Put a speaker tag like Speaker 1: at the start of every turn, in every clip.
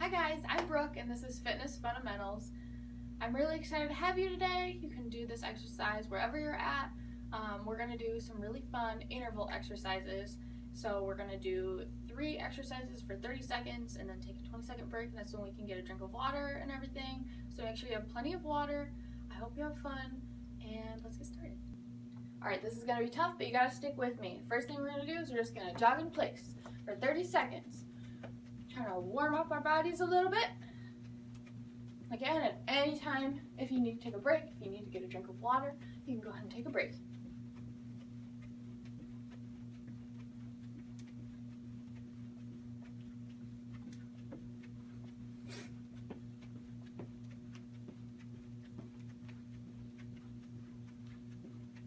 Speaker 1: Hi guys, I'm Brooke and this is Fitness Fundamentals. I'm really excited to have you today. You can do this exercise wherever you're at. We're going to do some really fun interval exercises. So we're going to do 3 exercises for 30 seconds and then take a 20-second break, and that's when we can get a drink of water and everything. So make sure you have plenty of water. I hope you have fun, and let's get started. Alright, this is going to be tough, but you got to stick with me. First thing we're going to do is we're just going to jog in place for 30 seconds. Trying to warm up our bodies a little bit. Again, at any time, if you need to take a break, if you need to get a drink of water, you can go ahead and take a break.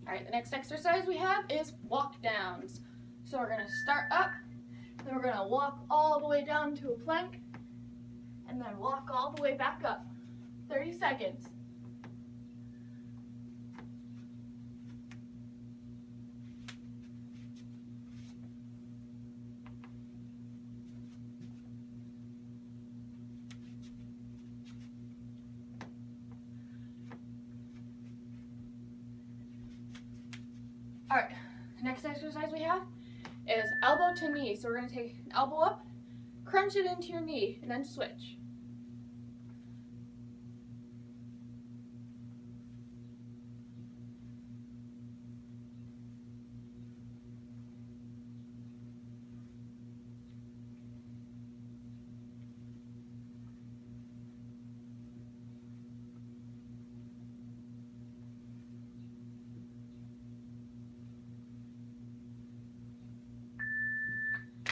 Speaker 1: Alright, the next exercise we have is walk downs. So we're going to start up, then we're going to walk all the way down to a plank, and then walk all the way back up. 30 seconds. Alright, the next exercise we have is elbow to knee. So we're going to take an elbow up, crunch it into your knee, and then switch.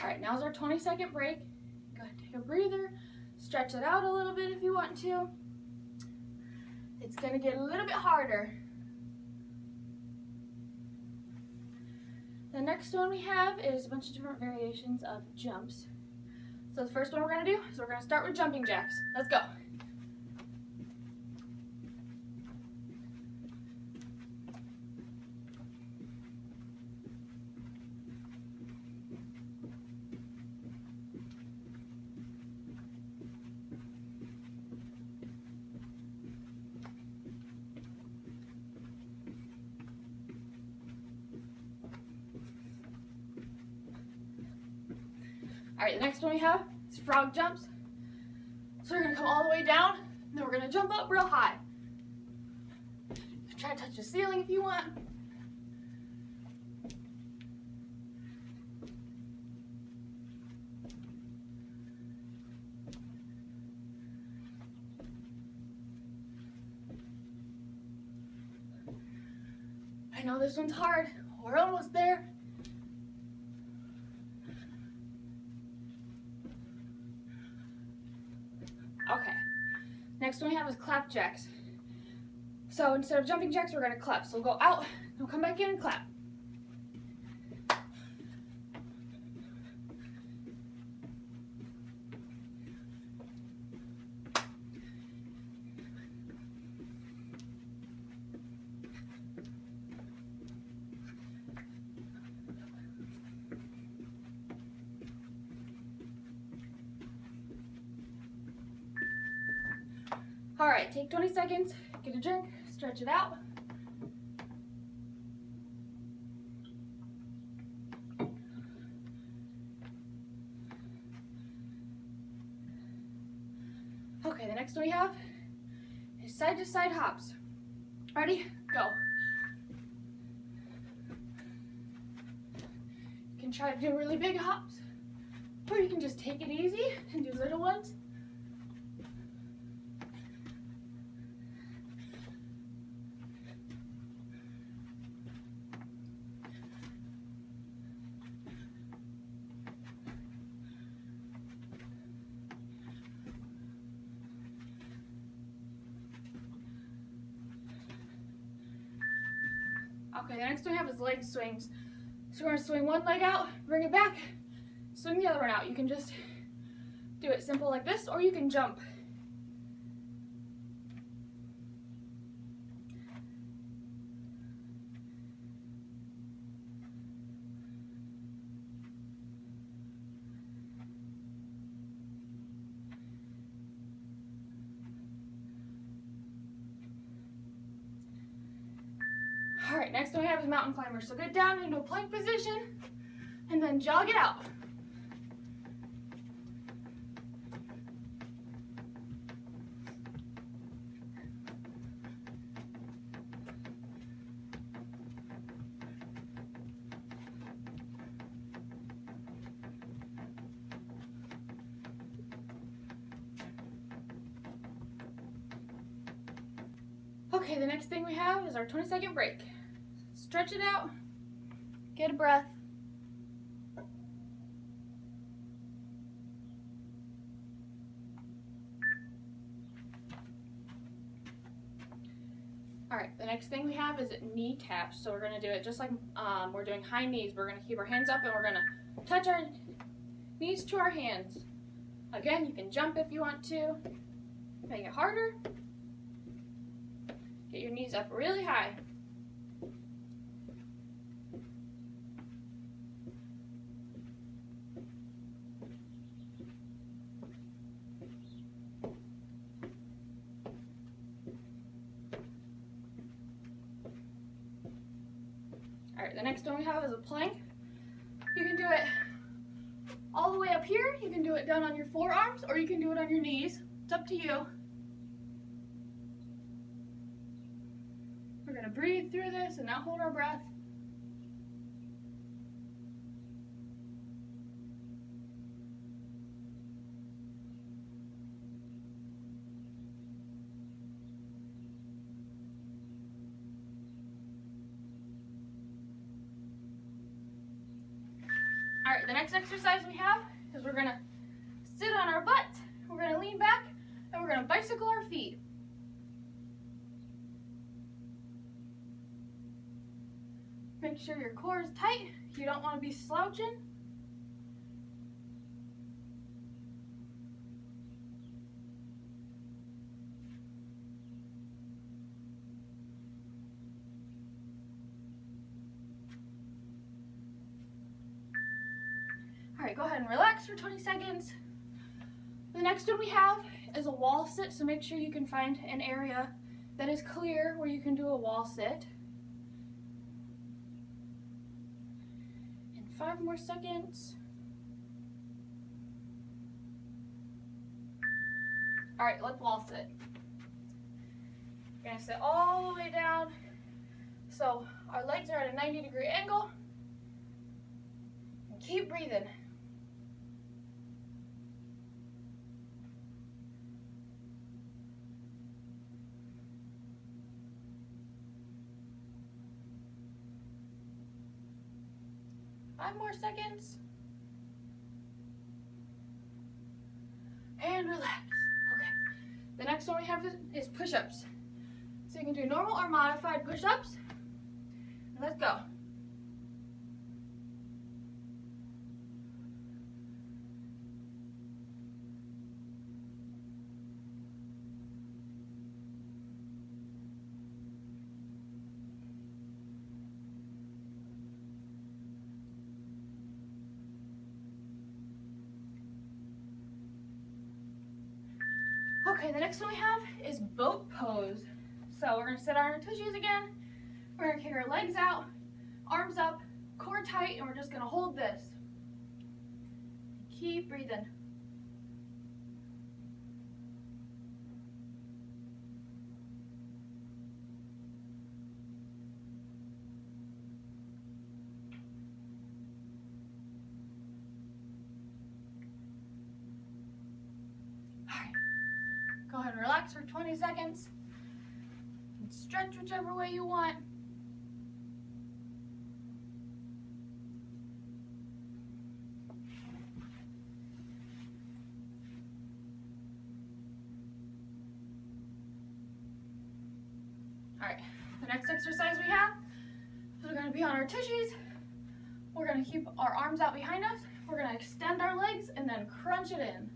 Speaker 1: Alright, now's our 20-second break. Go ahead and take a breather, stretch it out a little bit if you want to. It's going to get a little bit harder. The next one we have is a bunch of different variations of jumps. So the first one we're going to do is we're going to start with jumping jacks. Let's go. Alright, the next one we have is frog jumps. So we're going to come all the way down, and then we're going to jump up real high. Try to touch the ceiling if you want. I know this one's hard. We're almost there. Okay, next one we have is clap jacks. So instead of jumping jacks, we're going to clap. So we'll go out, we'll come back in and clap. Alright, take 20 seconds, get a drink, stretch it out. Okay, the next one we have is side to side hops. Ready? Go. You can try to do really big hops, or you can just take it easy and do little ones. Okay, the next one we have is leg swings. So we're going to swing one leg out, bring it back, swing the other one out. You can just do it simple like this, or you can jump. next one we have is mountain climber. So get down into a plank position and then jog it out. Okay, the next thing we have is our 20-second break. Stretch it out, get a breath. All right, the next thing we have is knee taps. So we're gonna do it just like we're doing high knees. We're gonna keep our hands up and we're gonna touch our knees to our hands. Again, you can jump if you want to, make it harder. Get your knees up really high. All right, the next one we have is a plank. You can do it all the way up here. You can do it down on your forearms, or you can do it on your knees. It's up to you. We're gonna breathe through this and not hold our breath. All right, the next exercise we have is we're gonna sit on our butt, we're gonna lean back, and we're gonna bicycle our feet. Make sure your core is tight. You don't want to be slouching. All right, go ahead and relax for 20 seconds. The next one we have is a wall sit, so make sure you can find an area that is clear where you can do a wall sit. 5 more seconds. All right, let's wall sit. We're gonna sit all the way down. So our legs are at a 90-degree angle. And keep breathing. Five more seconds. And relax. Okay. The next one we have is push-ups. So you can do normal or modified push-ups. Let's go. Okay, the next one we have is boat pose. So we're gonna sit on our tushies again. We're gonna kick our legs out, arms up, core tight, and we're just gonna hold this. Keep breathing. Go ahead and relax for 20 seconds. And stretch whichever way you want. All right, the next exercise we have is we're gonna be on our tushies. We're gonna keep our arms out behind us. We're gonna extend our legs and then crunch it in.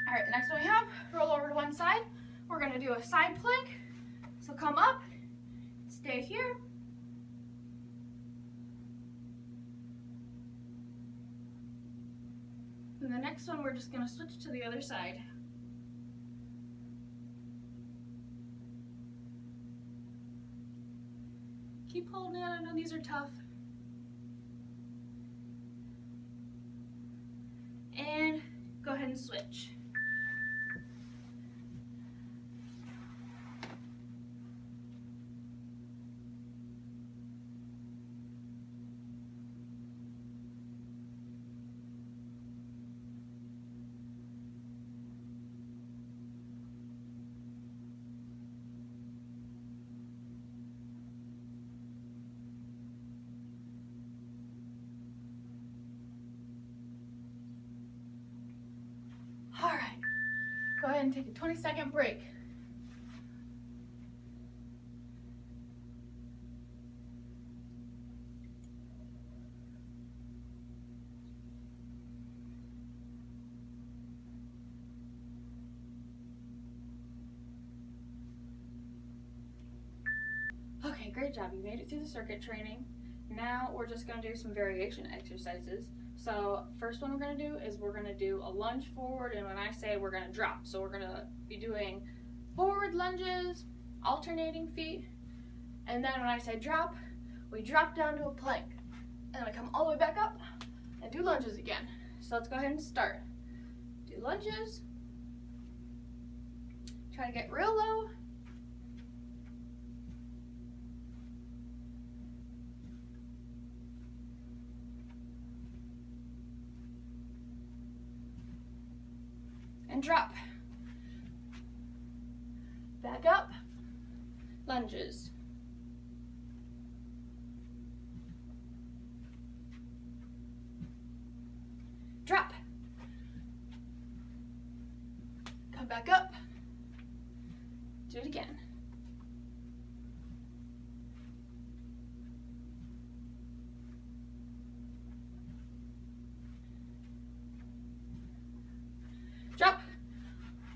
Speaker 1: All right, the next one we have, roll over to one side. We're gonna do a side plank. So come up, stay here. And the next one, we're just gonna switch to the other side. Keep holding it, I know these are tough. And go ahead and switch. All right, go ahead and take a 20-second break. Okay, great job. You made it through the circuit training. Now we're just gonna do some variation exercises. So first one we're gonna do is we're gonna do a lunge forward, and when I say we're gonna drop, so we're gonna be doing forward lunges, alternating feet, and then when I say drop, we drop down to a plank. And then we come all the way back up and do lunges again. So let's go ahead and start. Do lunges. Try to get real low. And drop. Back up. Lunges. Drop. Come back up. Do it again. Drop.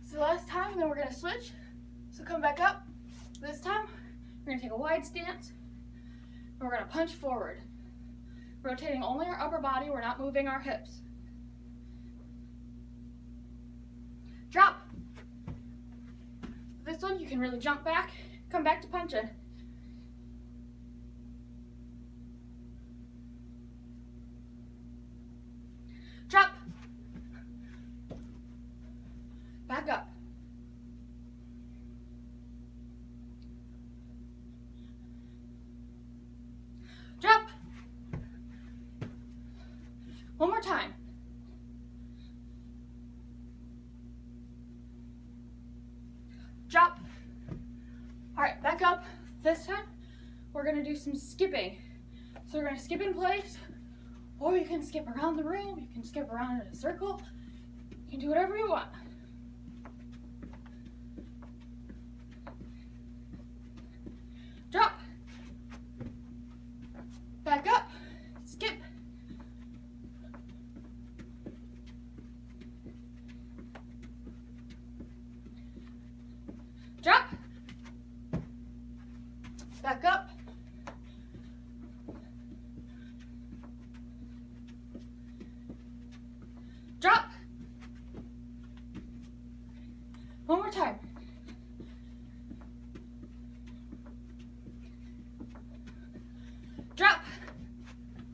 Speaker 1: So last time, then we're gonna switch. So come back up. This time, we're gonna take a wide stance, and we're gonna punch forward. Rotating only our upper body, we're not moving our hips. Drop. This one, you can really jump back, come back to punching. Drop. Back up. Drop. One more time. Drop. All right, back up. This time, we're gonna do some skipping. So we're gonna skip in place, or you can skip around the room, you can skip around in a circle, you can do whatever you want. Drop. Back up. Skip. Drop. Back up. Drop. One more time. Drop.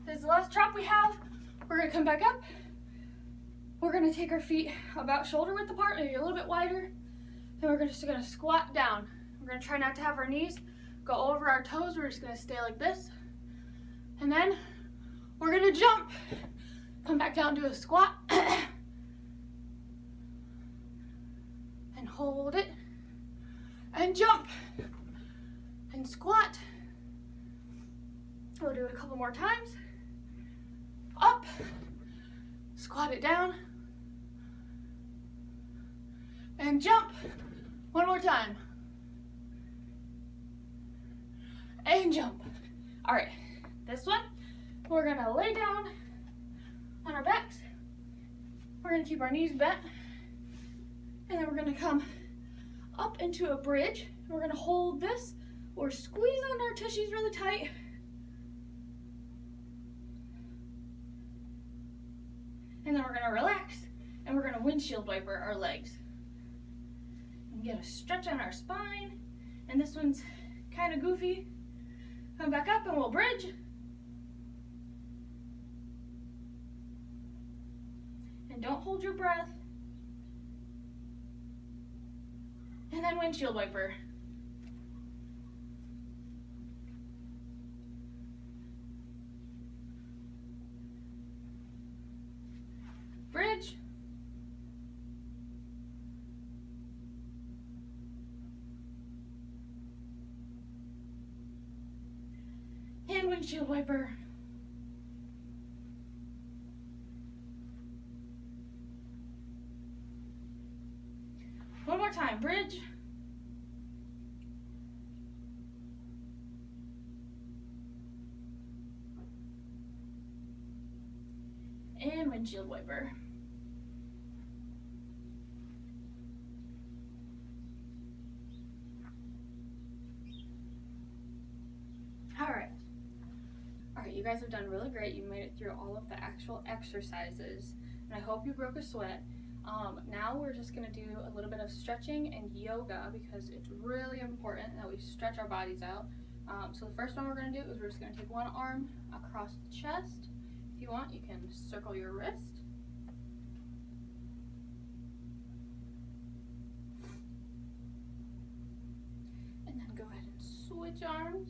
Speaker 1: This is the last drop we have. We're gonna come back up. We're gonna take our feet about shoulder width apart, maybe a little bit wider. And we're just gonna squat down. We're gonna try not to have our knees go over our toes. We're just gonna stay like this. And then we're gonna jump. Come back down to a squat. And hold it. And jump. And squat. We'll do it a couple more times. Up. Squat it down. And jump. One more time. And jump. All right, this one, we're gonna lay down on our backs. We're gonna keep our knees bent. And then we're gonna come up into a bridge. We're gonna hold this or squeeze on our tushies really tight. And then we're gonna relax and we're gonna windshield wiper our legs. And get a stretch on our spine. And this one's kind of goofy. Come back up and we'll bridge. And don't hold your breath. And then windshield wiper. Bridge. And windshield wiper. One more time, bridge. And windshield wiper. All right, you guys have done really great. You made it through all of the actual exercises, and I hope you broke a sweat. Now we're just gonna do a little bit of stretching and yoga because it's really important that we stretch our bodies out. So the first one we're gonna do is we're just gonna take one arm across the chest. If you want, you can circle your wrist. And then go ahead and switch arms.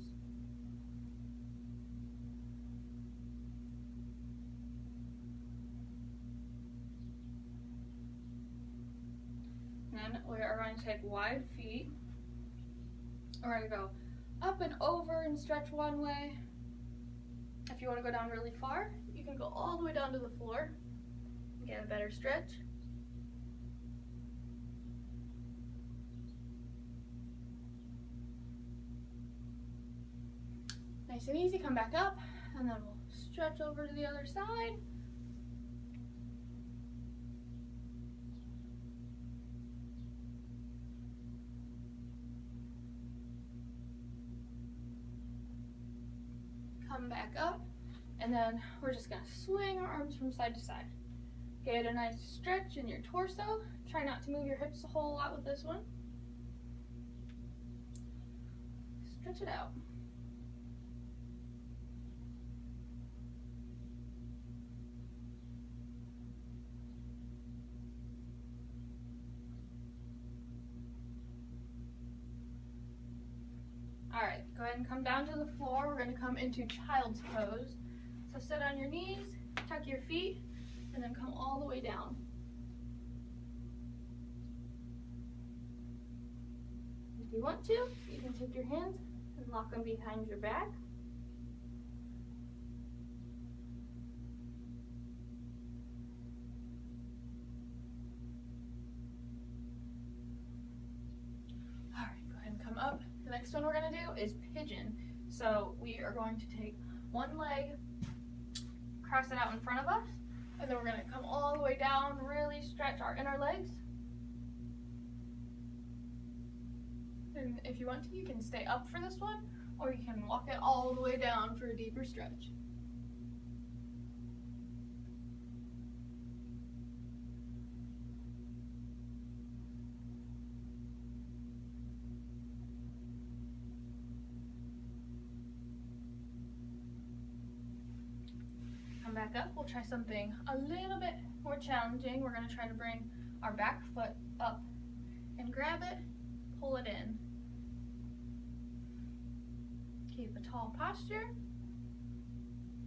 Speaker 1: And then we are going to take wide feet. We're going to go up and over and stretch one way. If you want to go down really far, you can go all the way down to the floor and get a better stretch. Nice and easy, come back up, and then we'll stretch over to the other side. Come back up, and then we're just gonna swing our arms from side to side. Get a nice stretch in your torso. Try not to move your hips a whole lot with this one. Stretch it out. All right, go ahead and come down to the floor. We're going to come into child's pose. So sit on your knees, tuck your feet, and then come all the way down. If you want to, you can take your hands and lock them behind your back. All right, go ahead and come up. The next one we're going to do is pigeon. So we are going to take one leg, cross it out in front of us, and then we're going to come all the way down, really stretch our inner legs. And if you want to, you can stay up for this one, or you can walk it all the way down for a deeper stretch. Come back up, we'll try something a little bit more challenging. We're going to try to bring our back foot up and grab it, pull it in. Keep a tall posture,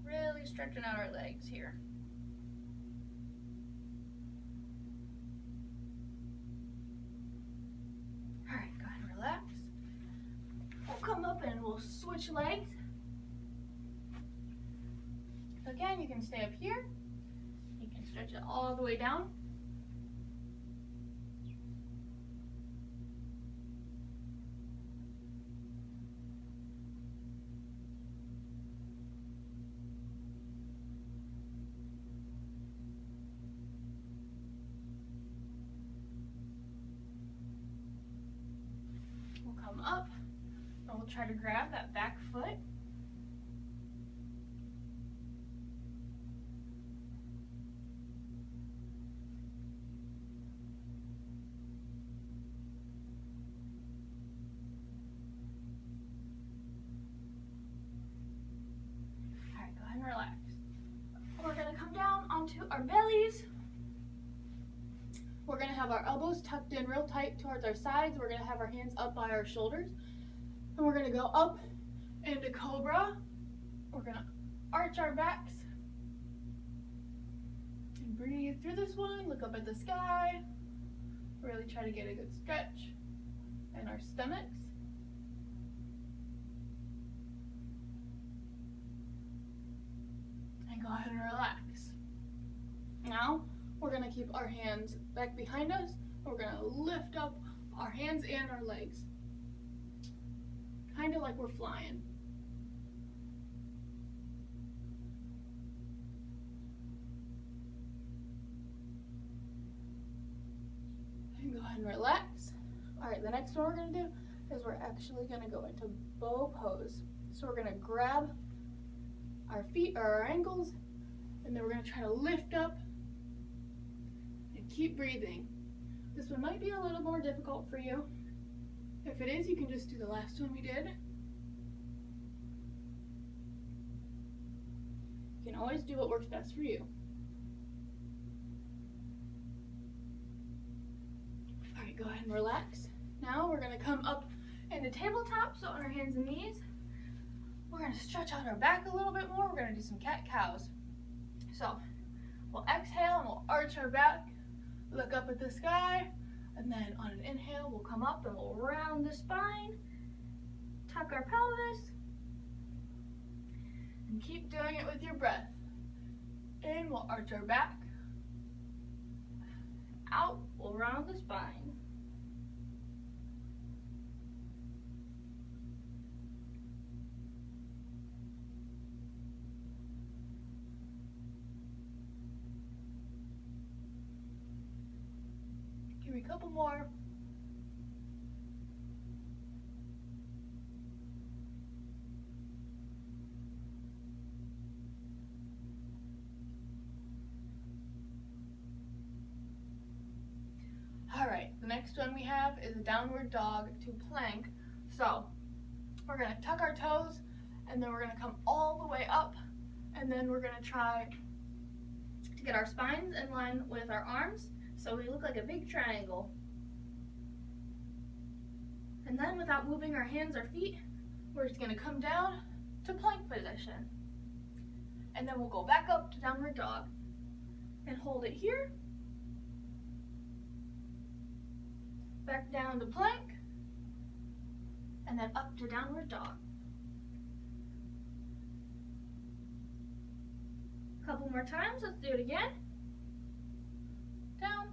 Speaker 1: really stretching out our legs here. All right, go ahead and relax. We'll come up and we'll switch legs. So again, you can stay up here. You can stretch it all the way down. we'll try to grab that back foot. All right, go ahead and relax. We're gonna come down onto our bellies. We're gonna have our elbows tucked in real tight towards our sides. We're gonna have our hands up by our shoulders. And we're gonna go up into Cobra. We're gonna arch our backs. And breathe through this one, look up at the sky. Really try to get a good stretch in our stomachs. And go ahead and relax. Now, we're gonna keep our hands back behind us. We're gonna lift up our hands and our legs. Kind of like we're flying. And go ahead and relax. All right, the next one we're gonna do is we're actually gonna go into bow pose. So we're gonna grab our feet or our ankles, and then we're gonna try to lift up and keep breathing. This one might be a little more difficult for you. If it is, you can just do the last one we did. You can always do what works best for you. All right, go ahead and relax. Now we're gonna come up into tabletop, so on our hands and knees. We're gonna stretch out our back a little bit more. We're gonna do some cat-cows. So we'll exhale and we'll arch our back, look up at the sky, and then on an inhale, we'll come up and we'll round the spine, tuck our pelvis, and keep doing it with your breath. In, we'll arch our back. Out, we'll round the spine. Give me a couple more. All right, the next one we have is a downward dog to plank. So we're gonna tuck our toes, and then we're gonna come all the way up, and then we're gonna try to get our spines in line with our arms, so we look like a big triangle. And then without moving our hands or feet, we're just gonna come down to plank position. And then we'll go back up to downward dog and hold it here. Back down to plank, and then up to downward dog. Couple more times, let's do it again. Down,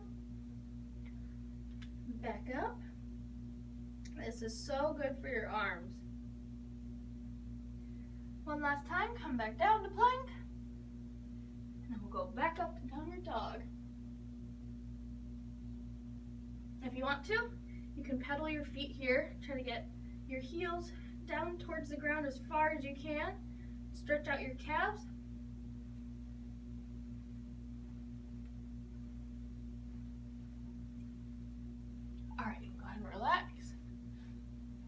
Speaker 1: back up. This is so good for your arms. One last time, come back down to plank, and then we'll go back up to downward dog. If you want to, you can pedal your feet here, try to get your heels down towards the ground as far as you can. Stretch out your calves. All right, go ahead and relax.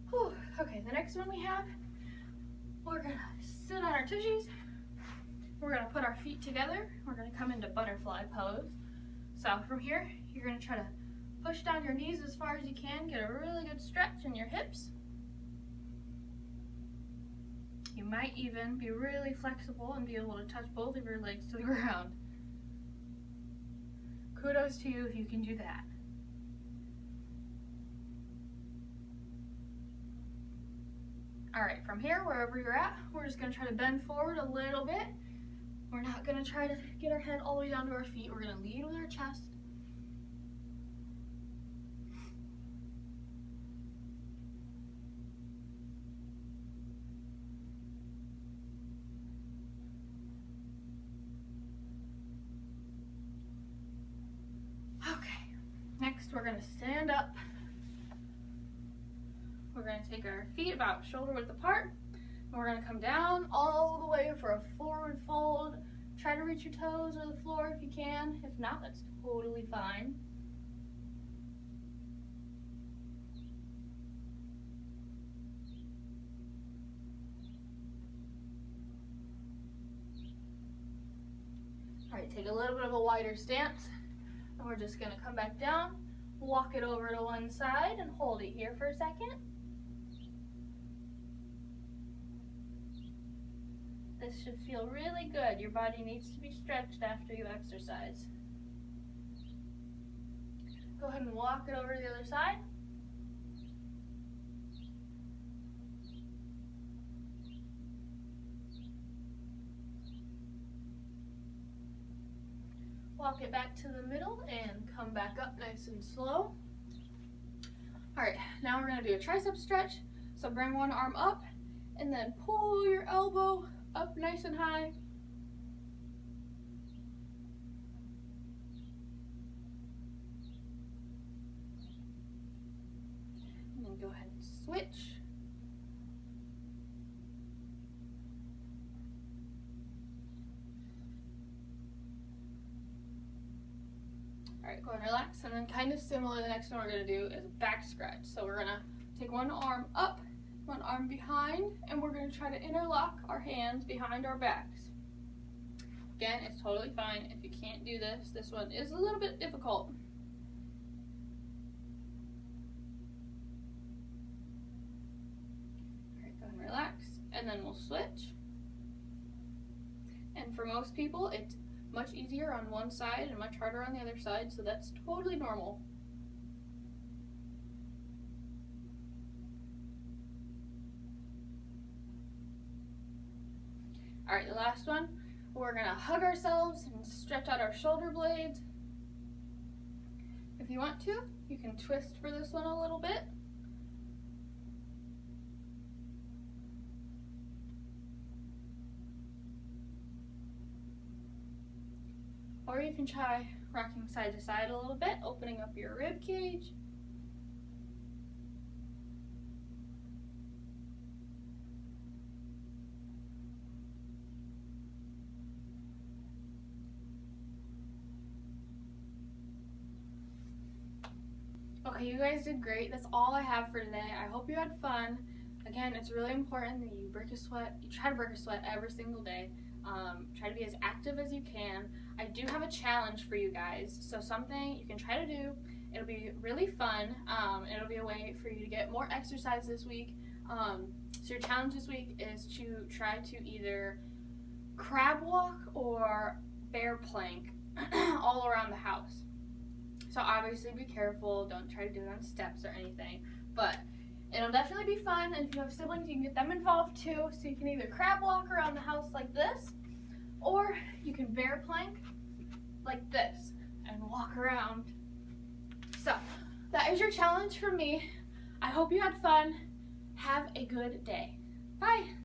Speaker 1: Whew. Okay, the next one we have, we're gonna sit on our tushies. We're gonna put our feet together. We're gonna come into butterfly pose. So from here, you're gonna try to push down your knees as far as you can, get a really good stretch in your hips. You might even be really flexible and be able to touch both of your legs to the ground. Kudos to you if you can do that. All right, from here, wherever you're at, we're just gonna try to bend forward a little bit. We're not gonna try to get our head all the way down to our feet. We're gonna lead with our chest. Next, we're gonna stand up. we're going to take our feet about shoulder width apart, and we're going to come down all the way for a forward fold. Try to reach your toes or the floor if you can. If not, that's totally fine. All right, take a little bit of a wider stance, and we're just going to come back down, walk it over to one side, and hold it here for a second. This should feel really good. Your body needs to be stretched after you exercise. Go ahead and walk it over to the other side. Walk it back to the middle and come back up nice and slow. All right, now we're gonna do a tricep stretch. So bring one arm up and then pull your elbow up nice and high. And then go ahead and switch. All right, go ahead and relax, and then kind of similar, the next one we're gonna do is a back scratch. So we're gonna take one arm up, one arm behind, and we're gonna try to interlock our hands behind our backs. Again, it's totally fine if you can't do this. This one is a little bit difficult. All right, go ahead and relax, and then we'll switch. And for most people, it's much easier on one side and much harder on the other side, so that's totally normal. All right, the last one, we're gonna hug ourselves and stretch out our shoulder blades. If you want to, you can twist for this one a little bit. Or you can try rocking side to side a little bit, opening up your rib cage. Okay, you guys did great. That's all I have for today. I hope you had fun. Again, it's really important that you break a sweat. You try to break a sweat every single day. Try to be as active as you can. I do have a challenge for you guys, so something you can try to do. It'll be really fun. It'll be a way for you to get more exercise this week. So your challenge this week is to try to either crab walk or bear plank all around the house. So obviously be careful, don't try to do it on steps or anything, but it'll definitely be fun, and if you have siblings, you can get them involved too. So you can either crab walk around the house like this, or you can bear plank like this and walk around. So that is your challenge for me. I hope you had fun. Have a good day. Bye.